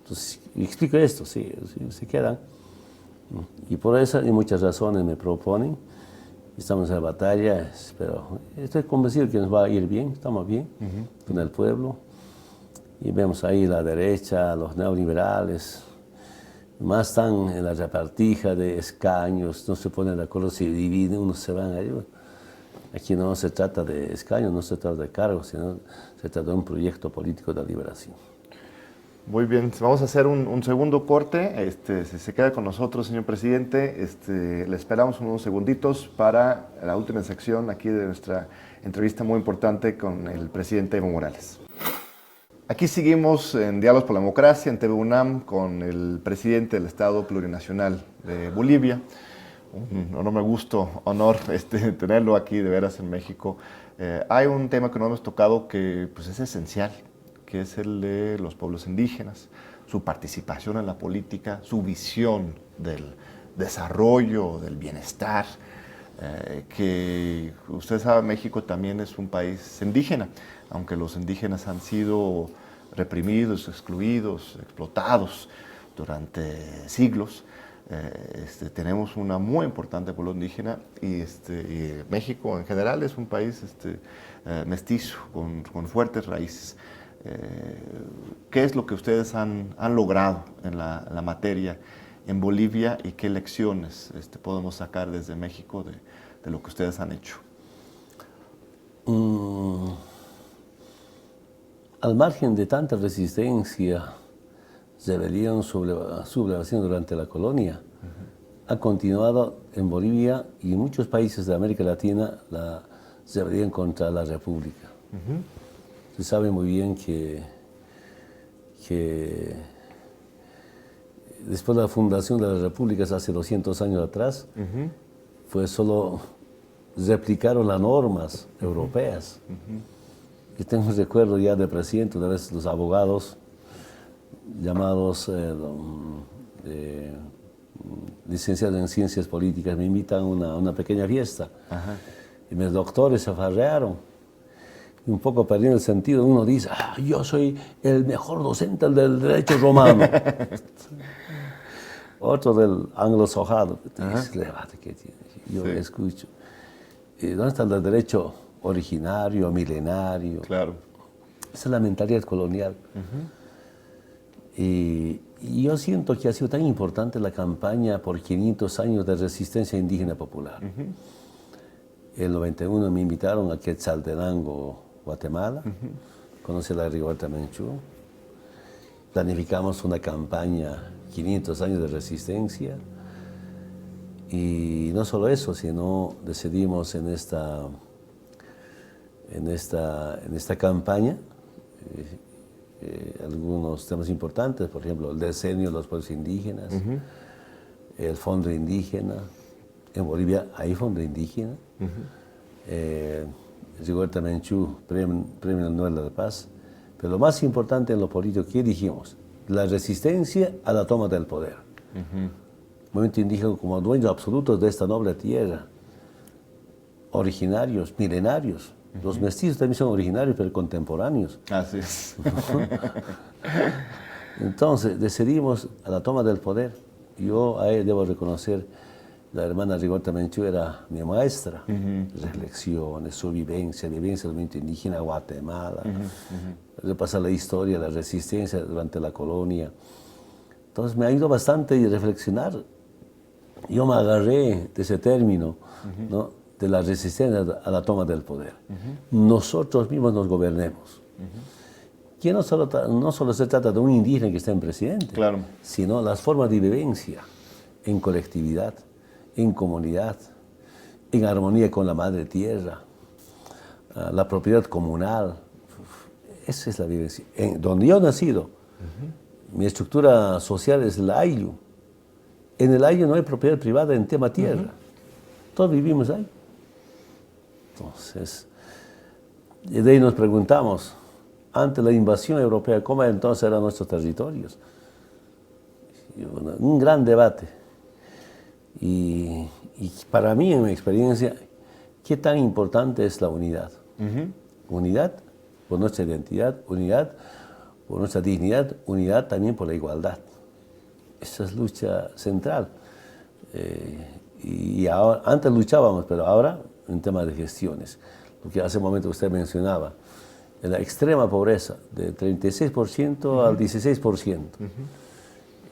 Entonces, y explico esto, sí, se quedan. Y por eso y muchas razones me proponen. Estamos en la batalla, pero estoy convencido que nos va a ir bien, estamos bien con el pueblo. Y vemos ahí la derecha, los neoliberales, más están en la repartija de escaños, no se ponen de acuerdo, se dividen, unos se van ahí. Aquí no se trata de escaños, no se trata de cargos, sino se trata de un proyecto político de liberación. Muy bien, vamos a hacer un segundo corte. Si se queda con nosotros, señor presidente, le esperamos unos segunditos para la última sección aquí de nuestra entrevista muy importante con el presidente Evo Morales. Aquí seguimos en Diálogos por la Democracia, en TV UNAM, con el presidente del Estado Plurinacional de Bolivia. Un enorme gusto, honor tenerlo aquí de veras en México. Hay un tema que no hemos tocado que pues, es esencial, que es el de los pueblos indígenas, su participación en la política, su visión del desarrollo, del bienestar, que usted sabe, México también es un país indígena, aunque los indígenas han sido reprimidos, excluidos, explotados durante siglos. Tenemos una muy importante pueblo indígena y México en general es un país mestizo, con fuertes raíces. ¿Qué es lo que ustedes han logrado en la materia en Bolivia y qué lecciones podemos sacar desde México de lo que ustedes han hecho? Al margen de tanta resistencia, rebelión, sublevación durante la colonia, ha continuado en Bolivia y en muchos países de América Latina la rebelión contra la República. Se sabe muy bien que después de la fundación de las repúblicas hace 200 años atrás, fue solo replicaron las normas europeas. Yo tengo un recuerdo ya de presidente, una vez los abogados llamados licenciados en ciencias políticas me invitan a una pequeña fiesta. Y mis doctores se farrearon. Y un poco perdiendo el sentido, uno dice, yo soy el mejor docente del derecho romano. Otro del anglosajado. Yo escucho. ¿Dónde está el derecho originario, milenario? Claro. Esa es la mentalidad colonial. Y yo siento que ha sido tan importante la campaña por 500 años de resistencia indígena popular. En el 91 me invitaron a Quetzaltenango, Guatemala, conocí a la Rigoberta Menchú. Planificamos una campaña, 500 años de resistencia. Y no solo eso, sino decidimos en esta campaña algunos temas importantes, por ejemplo, el decenio de los pueblos indígenas, el fondo indígena. En Bolivia hay fondo indígena. Rigoberta Menchú, Premio Nobel de la Paz. Pero lo más importante en lo político, ¿qué dijimos? La resistencia a la toma del poder. Movimiento indígena como dueños absolutos de esta noble tierra, originarios, milenarios. Los mestizos también son originarios, pero contemporáneos. Así es. Entonces, decidimos a la toma del poder. Yo a él debo reconocer, la hermana Rigoberta Menchú era mi maestra. Reflexiones, su vivencia del movimiento indígena Guatemala, repasar la historia, la resistencia durante la colonia. Entonces me ha ayudado bastante a reflexionar. Yo me agarré de ese término, ¿no?, de la resistencia a la toma del poder. Nosotros mismos nos gobernemos. Que no solo se trata de un indígena que está en presidente, Claro. sino las formas de vivencia en colectividad, en comunidad, en armonía con la madre tierra, la propiedad comunal. Esa es la vivencia. Donde yo he nacido, mi estructura social es el ayllu. En el ayllu no hay propiedad privada en tema tierra. Todos vivimos ahí. Entonces, de ahí nos preguntamos, ante la invasión europea, ¿cómo entonces eran nuestros territorios? Y un gran debate. Y Y para mí, en mi experiencia, ¿qué tan importante es la unidad? Unidad por nuestra identidad, unidad por nuestra dignidad, unidad también por la igualdad. Esa es lucha central. Y ahora, antes luchábamos, pero ahora en temas de gestiones. Lo que hace un momento usted mencionaba, en la extrema pobreza, de 36% al 16%.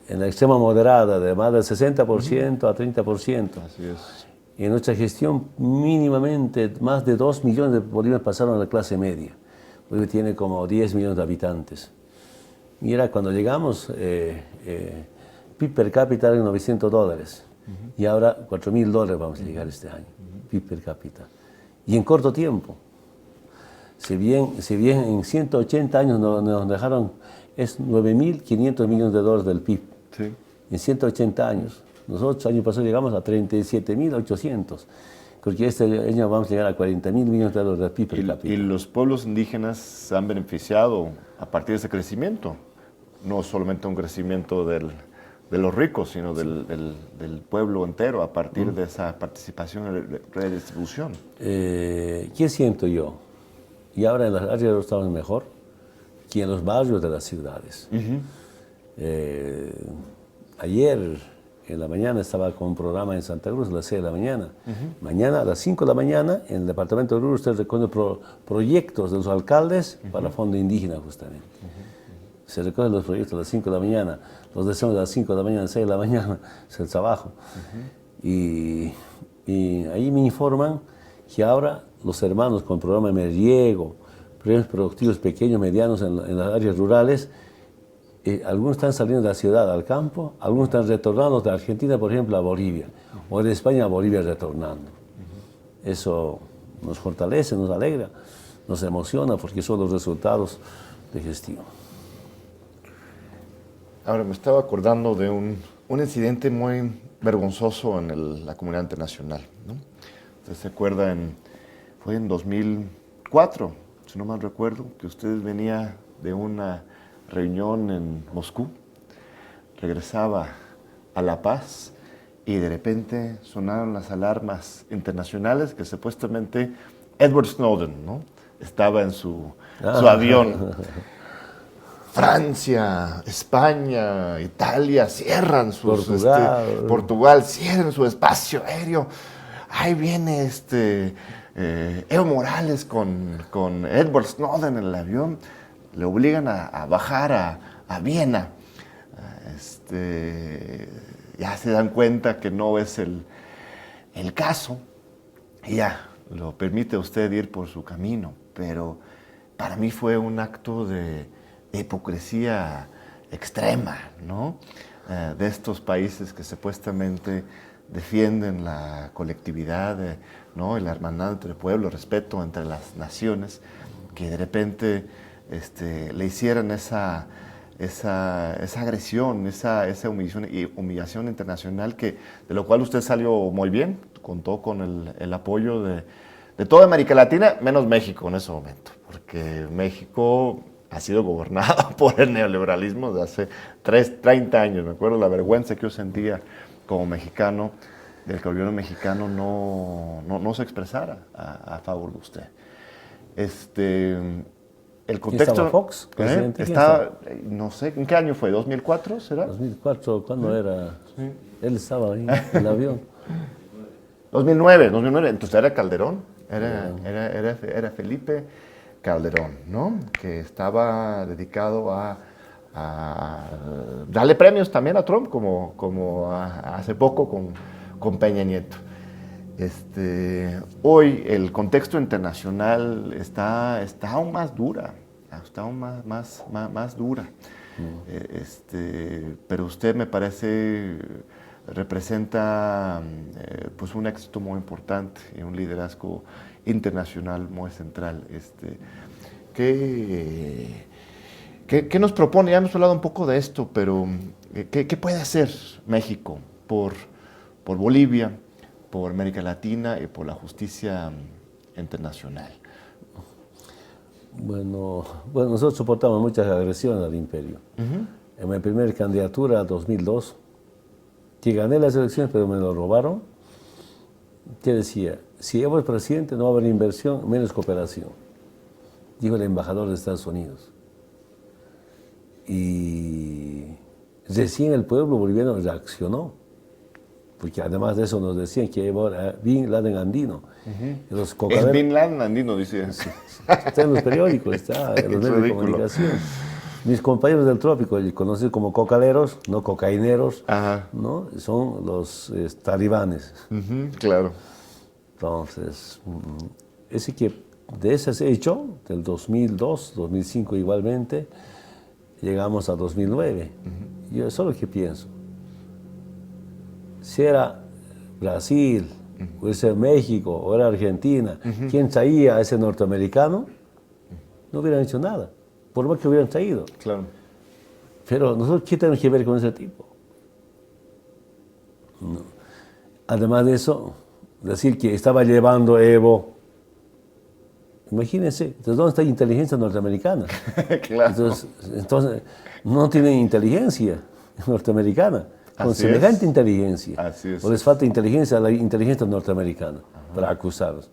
En la extrema moderada, de más del 60% a 30%. Así es. En nuestra gestión, mínimamente, más de 2 millones de bolivianos pasaron a la clase media. Bolivia tiene como 10 millones de habitantes. Mira, cuando llegamos, PIB per cápita era $900. Y ahora $4.000 vamos a llegar este año, PIB per cápita. Y en corto tiempo. Si bien en 180 años nos dejaron, es $9.500 millones del PIB. Sí. En 180 años. Nosotros el año pasado llegamos a 37.800. Creo que este año vamos a llegar a $40.000 millones del PIB per cápita. Y los pueblos indígenas se han beneficiado a partir de ese crecimiento. No solamente un crecimiento de los ricos, sino del pueblo entero a partir de esa participación y redistribución. ¿Qué siento yo? Y ahora en las áreas estamos mejor que en los barrios de las ciudades. Ayer en la mañana estaba con un programa en Santa Cruz a las 6 de la mañana. Mañana a las 5 de la mañana en el departamento de Oruro usted recoge proyectos de los alcaldes para Fondo Indígena justamente. Se recogen los proyectos a las 5 de la mañana, los deseos a las 5 de la mañana, 6 de la mañana, es el trabajo. Y ahí me informan que ahora los hermanos con el programa Merriego, programas productivos pequeños, medianos en las áreas rurales, algunos están saliendo de la ciudad al campo, algunos están retornando de Argentina, por ejemplo, a Bolivia, o de España a Bolivia retornando. Eso nos fortalece, nos alegra, nos emociona porque son los resultados de gestión. Ahora, me estaba acordando de un incidente muy vergonzoso en la comunidad internacional, ¿no? Usted se acuerda, fue en 2004, si no mal recuerdo, que usted venía de una reunión en Moscú, regresaba a La Paz y de repente sonaron las alarmas internacionales que supuestamente Edward Snowden, ¿no?, estaba en su avión. Francia, España, Italia cierran Portugal cierran su espacio aéreo. Ahí viene Evo Morales con Edward Snowden en el avión. Le obligan a bajar a Viena. Ya se dan cuenta que no es el caso y ya lo permite usted ir por su camino. Pero para mí fue un acto de hipocresía extrema, ¿no? De estos países que supuestamente defienden la colectividad, ¿no?, y la hermandad entre el pueblo, el respeto entre las naciones, que de repente le hicieran esa agresión, esa humillación internacional, de lo cual usted salió muy bien, contó con el apoyo de toda América Latina, menos México en ese momento, porque México ha sido gobernado por el neoliberalismo desde hace 30 años. Me acuerdo la vergüenza que yo sentía como mexicano del que el gobierno mexicano no se expresara a favor de usted. El contexto... ¿Estaba Fox? No sé, ¿en qué año fue? ¿2004 será? 2004, ¿cuándo era? Sí. Él estaba ahí, en el avión. 2009, entonces era Calderón, era Felipe Calderón, ¿no?, que estaba dedicado a darle premios también a Trump, como hace poco con Peña Nieto. Hoy el contexto internacional está aún más dura, más dura. Pero usted, me parece, representa pues un éxito muy importante y un liderazgo internacional muy central. ¿Qué nos propone? Ya hemos hablado un poco de esto, pero ¿qué puede hacer México por Bolivia, por América Latina y por la justicia internacional? Bueno, nosotros soportamos muchas agresiones al imperio. En mi primera candidatura, 2002, que gané las elecciones, pero me lo robaron. ¿Qué decía? Si Evo es presidente no va a haber inversión, menos cooperación, dijo el embajador de Estados Unidos. Y recién el pueblo boliviano reaccionó, porque además de eso nos decían que Evo era Bin Laden andino. Los Es Bin Laden andino, dice. Está en los periódicos, está en los medios de comunicación. Mis compañeros del trópico, conocidos como cocaleros, no cocaineros, ¿no? Son los talibanes. Claro. Entonces, ese que de ese hecho, del 2002, 2005 igualmente, llegamos a 2009. Yo eso es lo que pienso. Si era Brasil, o era México, o era Argentina, quien traía a ese norteamericano, no hubieran hecho nada, por más que hubieran traído. Claro. Pero nosotros, ¿qué tenemos que ver con ese tipo? No. Además de eso, decir que estaba llevando Evo, imagínense, entonces, ¿dónde está la inteligencia norteamericana? Claro. Entonces, no tienen inteligencia norteamericana, con semejante inteligencia. Así es. O les falta inteligencia a la inteligencia norteamericana para acusarlos.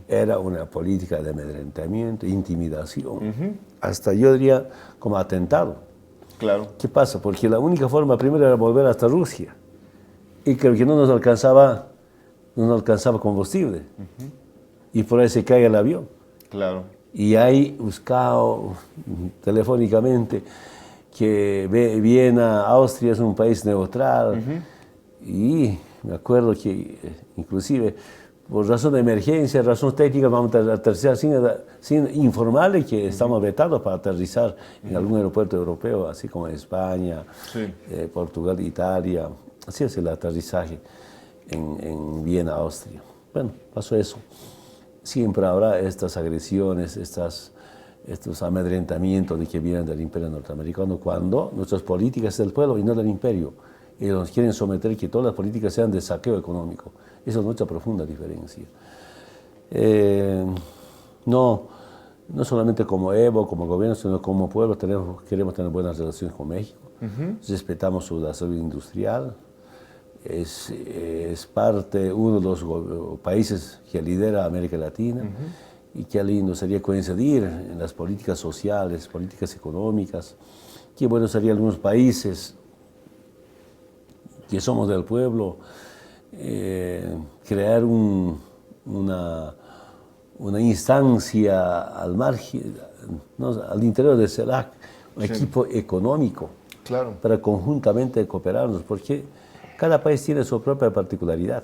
Era una política de amedrentamiento, intimidación, hasta yo diría como atentado. Claro. ¿Qué pasa? Porque la única forma primero era volver hasta Rusia. Y creo que no nos alcanzaba combustible. Y por ahí se cae el avión. Claro. Y hay buscado telefónicamente que Viena, Austria es un país neutral. Y me acuerdo que inclusive por razón de emergencia, razón técnica, vamos a aterrizar sin informarle que estamos vetados para aterrizar en algún aeropuerto europeo, así como en España, Portugal, Italia. Así es el aterrizaje en Viena, Austria. Bueno, pasó eso. Siempre habrá estas agresiones, estos amedrentamientos de que vienen del imperio norteamericano, cuando nuestras políticas es del pueblo y no del imperio. Ellos nos quieren someter que todas las políticas sean de saqueo económico. Esa es nuestra profunda diferencia. No solamente como Evo, como gobierno, sino como pueblo queremos tener buenas relaciones con México. Respetamos su desarrollo industrial. Es uno de los países que lidera América Latina. Y qué lindo sería coincidir en las políticas sociales, políticas económicas. Qué bueno sería algunos países que somos del pueblo, crear una instancia al margen, ¿no? Al interior de CELAC, un equipo económico, para conjuntamente cooperarnos, porque cada país tiene su propia particularidad,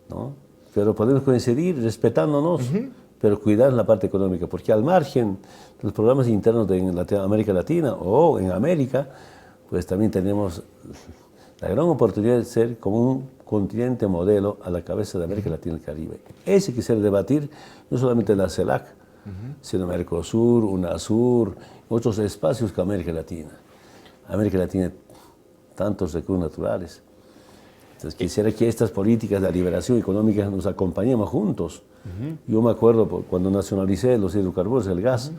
¿no? Pero podemos coincidir respetándonos, pero cuidar la parte económica, porque al margen de los programas internos de América Latina o en América, pues también tenemos la gran oportunidad de ser como un continente modelo a la cabeza de América Latina y el Caribe. Ese quisiera debatir no solamente en la CELAC, sino Mercosur, UNASUR, otros espacios que América Latina. América Latina tiene tantos recursos naturales. Entonces quisiera que estas políticas de liberación económica nos acompañemos juntos. Yo me acuerdo cuando nacionalicé los hidrocarburos, el gas,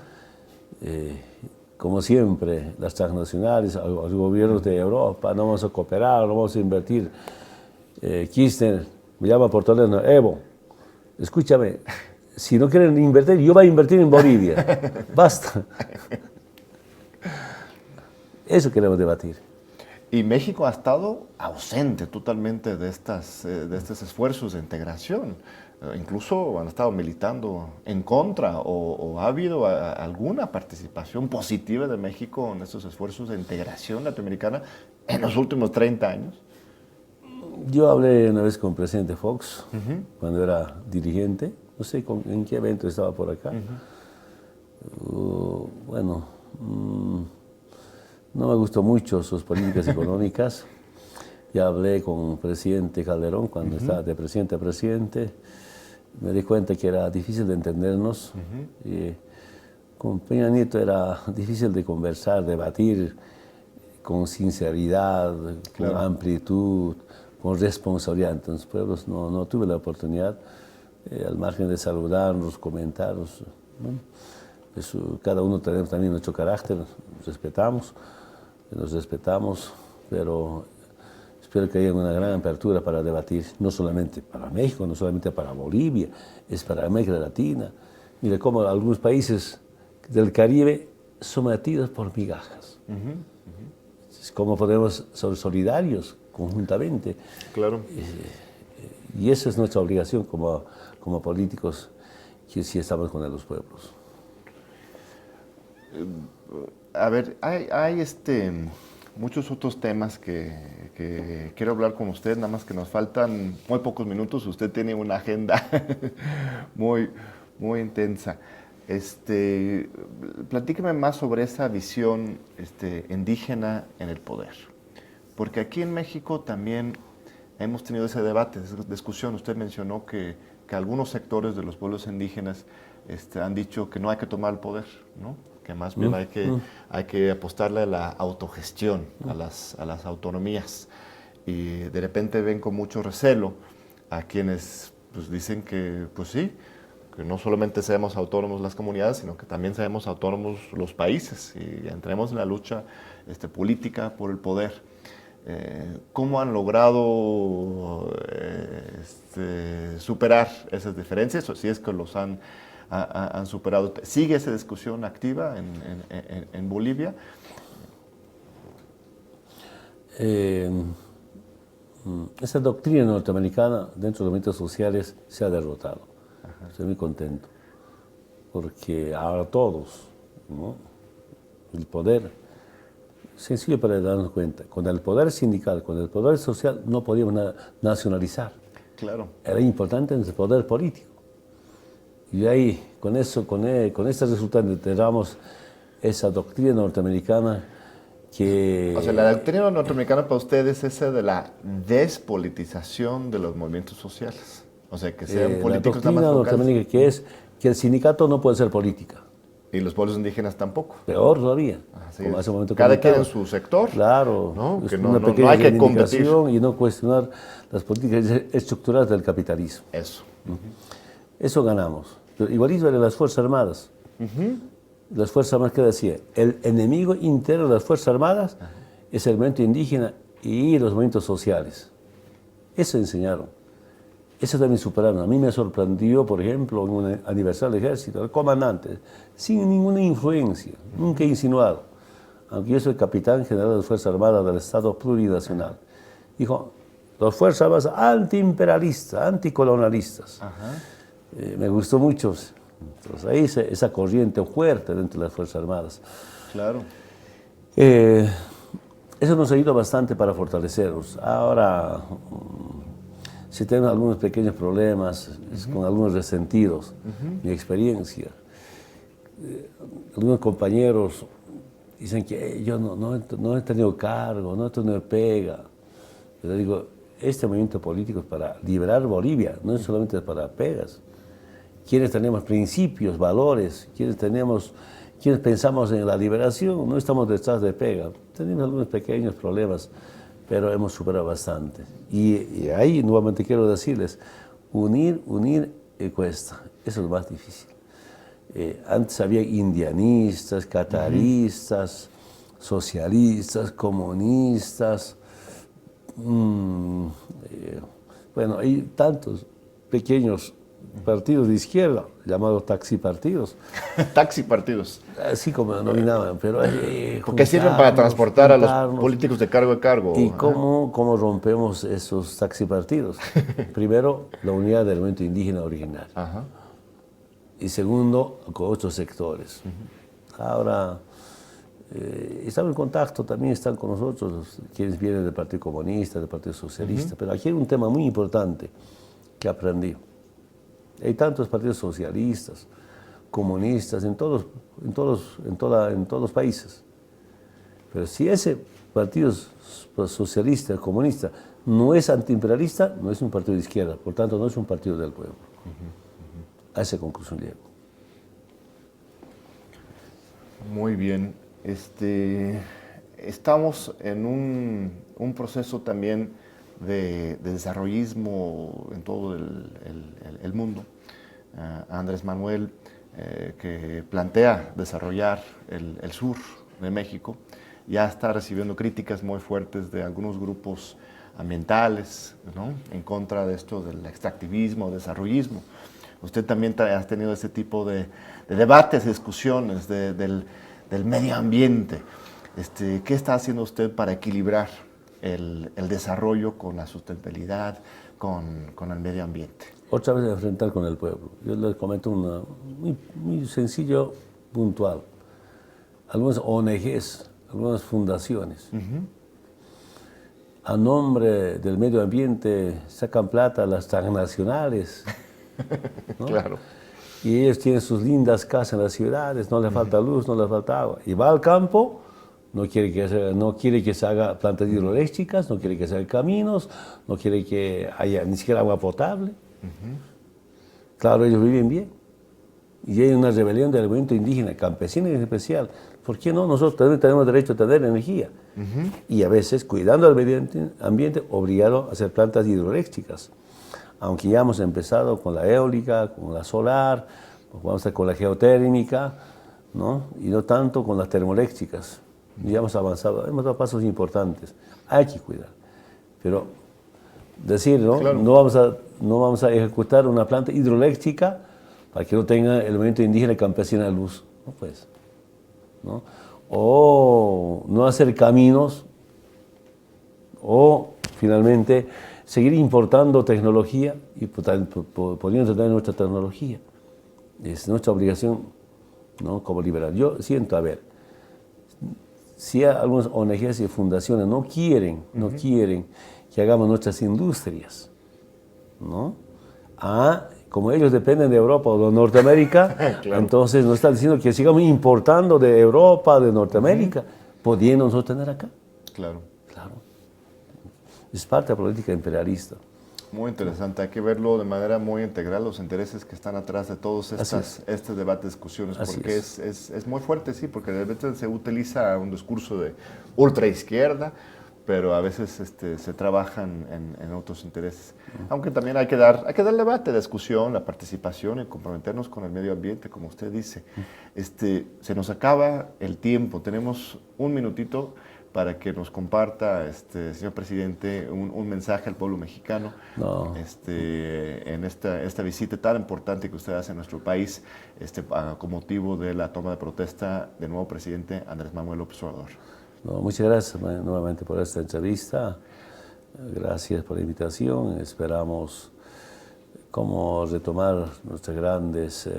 como siempre, las transnacionales, los gobiernos de Europa, no vamos a cooperar, no vamos a invertir. Kirchner me llama por teléfono, Evo, escúchame, si no quieren invertir, yo voy a invertir en Bolivia. Basta. Eso queremos debatir. Y México ha estado ausente totalmente de estos esfuerzos de integración. Incluso han estado militando en contra o ha habido alguna participación positiva de México en estos esfuerzos de integración latinoamericana en los últimos 30 años. Yo hablé una vez con el presidente Fox, cuando era dirigente, no sé en qué evento estaba por acá. Bueno, no me gustó mucho sus políticas económicas. Ya hablé con el presidente Calderón cuando estaba de presidente a presidente. Me di cuenta que era difícil de entendernos. Con Peña Nieto era difícil de conversar, debatir con sinceridad, con amplitud, con responsabilidad. Entonces, pueblos, no tuve la oportunidad, al margen de saludarnos, comentarnos. Bueno, cada uno tenemos también nuestro carácter, nos respetamos, pero espero que haya una gran apertura para debatir, no solamente para México, no solamente para Bolivia, es para América Latina. Mire cómo algunos países del Caribe sometidos por migajas. Cómo podemos ser solidarios conjuntamente. Claro. Y esa es nuestra obligación como políticos, que sí estamos con los pueblos. A ver, hay muchos otros temas que quiero hablar con usted, nada más que nos faltan muy pocos minutos. Usted tiene una agenda muy, muy intensa. Platíqueme más sobre esa visión indígena en el poder. Porque aquí en México también hemos tenido ese debate, esa discusión. Usted mencionó que algunos sectores de los pueblos indígenas han dicho que no hay que tomar el poder, ¿no? Que más bien hay que apostarle a la autogestión, a las autonomías. Y de repente ven con mucho recelo a quienes pues, dicen que, pues sí, que no solamente seamos autónomos las comunidades, sino que también seamos autónomos los países y entremos en la lucha política por el poder. ¿Cómo han logrado superar esas diferencias? O si es que los han superado. ¿Sigue esa discusión activa en Bolivia? Esa doctrina norteamericana dentro de los movimientos sociales se ha derrotado. Estoy muy contento, porque ahora todos, ¿no? El poder, sencillo para darnos cuenta, con el poder sindical, con el poder social no podíamos nacionalizar. Claro. Era importante el poder político. Y ahí, con este resultado, enterramos esa doctrina norteamericana que... O sea, la doctrina norteamericana para ustedes es esa de la despolitización de los movimientos sociales. O sea, que sean políticos nada más locales. La doctrina norteamericana que es que el sindicato no puede ser política. Y los pueblos indígenas tampoco. Peor todavía. Como hace un momento cada quien en su sector. Claro. ¿No? Que una pequeña hay que competir. Y no cuestionar las políticas estructurales del capitalismo. Eso. Eso ganamos. Pero igualito de las Fuerzas Armadas. Las Fuerzas Armadas, ¿qué decía? El enemigo interno de las Fuerzas Armadas es el movimiento indígena y los movimientos sociales. Eso enseñaron. Eso también superaron. A mí me sorprendió, por ejemplo, en un aniversario del ejército, el comandante, sin ninguna influencia, nunca insinuado, aunque yo soy capitán general de las Fuerzas Armadas del Estado Plurinacional, dijo, las Fuerzas Armadas antiimperialistas, anticolonialistas. Me gustó mucho. Entonces, ahí esa corriente fuerte dentro de las Fuerzas Armadas. Claro. Eso nos ayuda bastante para fortalecernos. Ahora, si tenemos algunos pequeños problemas con algunos resentidos, mi experiencia, algunos compañeros dicen que yo no he tenido cargo, no he tenido pega. Pero digo, este movimiento político es para liberar Bolivia, no es solamente para pegas. Quienes tenemos principios, valores, quienes pensamos en la liberación, no estamos detrás de pega. Tenemos algunos pequeños problemas, pero hemos superado bastante. Y ahí nuevamente quiero decirles, unir cuesta, eso es lo más difícil. Antes había indianistas, cataristas, socialistas, comunistas, bueno, hay tantos pequeños partidos de izquierda, llamados taxipartidos. Taxipartidos. Así como denominaban, pero... Porque sirven para transportar a los políticos de cargo a cargo. ¿Y cómo rompemos esos taxipartidos? Primero, la unidad del movimiento indígena original. Y segundo, con otros sectores. Ahora, estamos en contacto, también están con nosotros quienes vienen del Partido Comunista, del Partido Socialista, pero aquí hay un tema muy importante que aprendí. Hay tantos partidos socialistas, comunistas, en todos los países. Pero si ese partido socialista, comunista, no es antiimperialista, no es un partido de izquierda, por tanto no es un partido del pueblo. A esa conclusión llego. Muy bien. Estamos en un proceso también de desarrollismo en todo el mundo. Andrés Manuel, que plantea desarrollar el sur de México, ya está recibiendo críticas muy fuertes de algunos grupos ambientales, ¿no? En contra de esto del extractivismo, desarrollismo. Usted también ha tenido ese tipo de debates, discusiones del medio ambiente. ¿Qué está haciendo usted para equilibrar el desarrollo con la sustentabilidad, con el medio ambiente? Otra vez enfrentar con el pueblo. Yo les comento una muy sencillo, puntual. Algunas ONGs, algunas fundaciones, a nombre del medio ambiente sacan plata a las transnacionales, ¿no? Claro. Y ellos tienen sus lindas casas en las ciudades, no les falta luz, no les falta agua. Y va al campo, no quiere que se haga plantas hidroeléctricas, no quiere que se hagan caminos, no quiere que haya ni siquiera agua potable. Claro, ellos viven bien. Y hay una rebelión del movimiento indígena, campesino en especial. ¿Por qué no? Nosotros también tenemos derecho a tener energía. Y a veces, cuidando al medio ambiente, obligado a hacer plantas hidroeléctricas. Aunque ya hemos empezado con la eólica, con la solar, vamos a estar con la geotérmica, ¿no? Y no tanto con las termoeléctricas. Ya hemos avanzado, hemos dado pasos importantes. Hay que cuidar. Pero decir, ¿no? Claro. No vamos a ejecutar una planta hidroeléctrica para que no tenga el movimiento indígena y campesino de luz. No pues, ¿no? O no hacer caminos, o finalmente seguir importando tecnología y poniendo tener nuestra tecnología. Es nuestra obligación, ¿no? Como liberal. Yo siento, a ver, si algunas ONGs y fundaciones no quieren que hagamos nuestras industrias, ¿no? Como ellos dependen de Europa o de Norteamérica, claro. Entonces nos están diciendo que sigamos importando de Europa, de Norteamérica, pudiendo nosotros tener acá. Claro. Claro. Es parte de la política imperialista. Muy interesante, hay que verlo de manera muy integral, los intereses que están atrás de todos este debate, discusiones, porque es muy fuerte, sí, porque de repente se utiliza un discurso de ultraizquierda, pero a veces se trabajan en otros intereses. Aunque también hay que dar debate, discusión, la participación y comprometernos con el medio ambiente, como usted dice. Se nos acaba el tiempo, tenemos un minutito para que nos comparta, señor presidente, un mensaje al pueblo mexicano en esta visita tan importante que usted hace a nuestro país con motivo de la toma de protesta del nuevo presidente Andrés Manuel López Obrador. No, muchas gracias nuevamente por esta entrevista. Gracias por la invitación. Esperamos cómo retomar nuestras grandes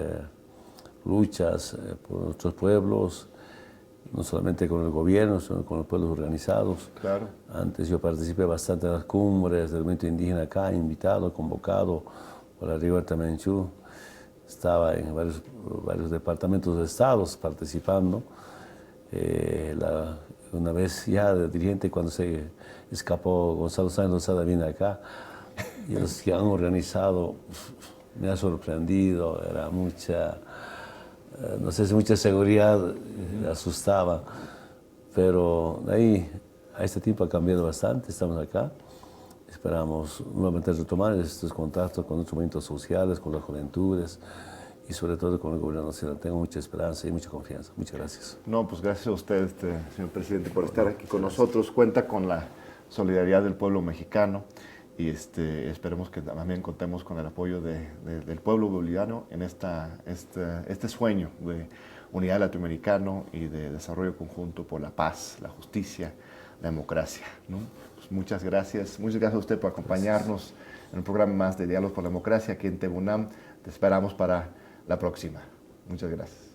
luchas por nuestros pueblos, no solamente con el gobierno, sino con los pueblos organizados. Claro. Antes yo participé bastante en las cumbres del movimiento indígena acá, invitado, convocado por la Rigoberta Menchú. Estaba en varios departamentos de estados participando. Una vez ya de dirigente, cuando se escapó Gonzalo Sáenz Lozada, vine acá, y los que han organizado me ha sorprendido, era mucha, no sé si mucha seguridad, asustaba, pero de ahí a este tiempo ha cambiado bastante, estamos acá, esperamos nuevamente retomar estos contactos con otros movimientos sociales, con las juventudes, y sobre todo con el gobierno nacional. Tengo mucha esperanza y mucha confianza. Muchas gracias. No, pues gracias a usted, señor presidente, por estar aquí con nosotros. Cuenta con la solidaridad del pueblo mexicano y esperemos que también contemos con el apoyo del pueblo boliviano en este sueño de unidad latinoamericano y de desarrollo conjunto por la paz, la justicia, la democracia, ¿no? Pues muchas gracias a usted por acompañarnos en un programa más de Diálogos por la Democracia aquí en TV UNAM. Te esperamos para la próxima. Muchas gracias.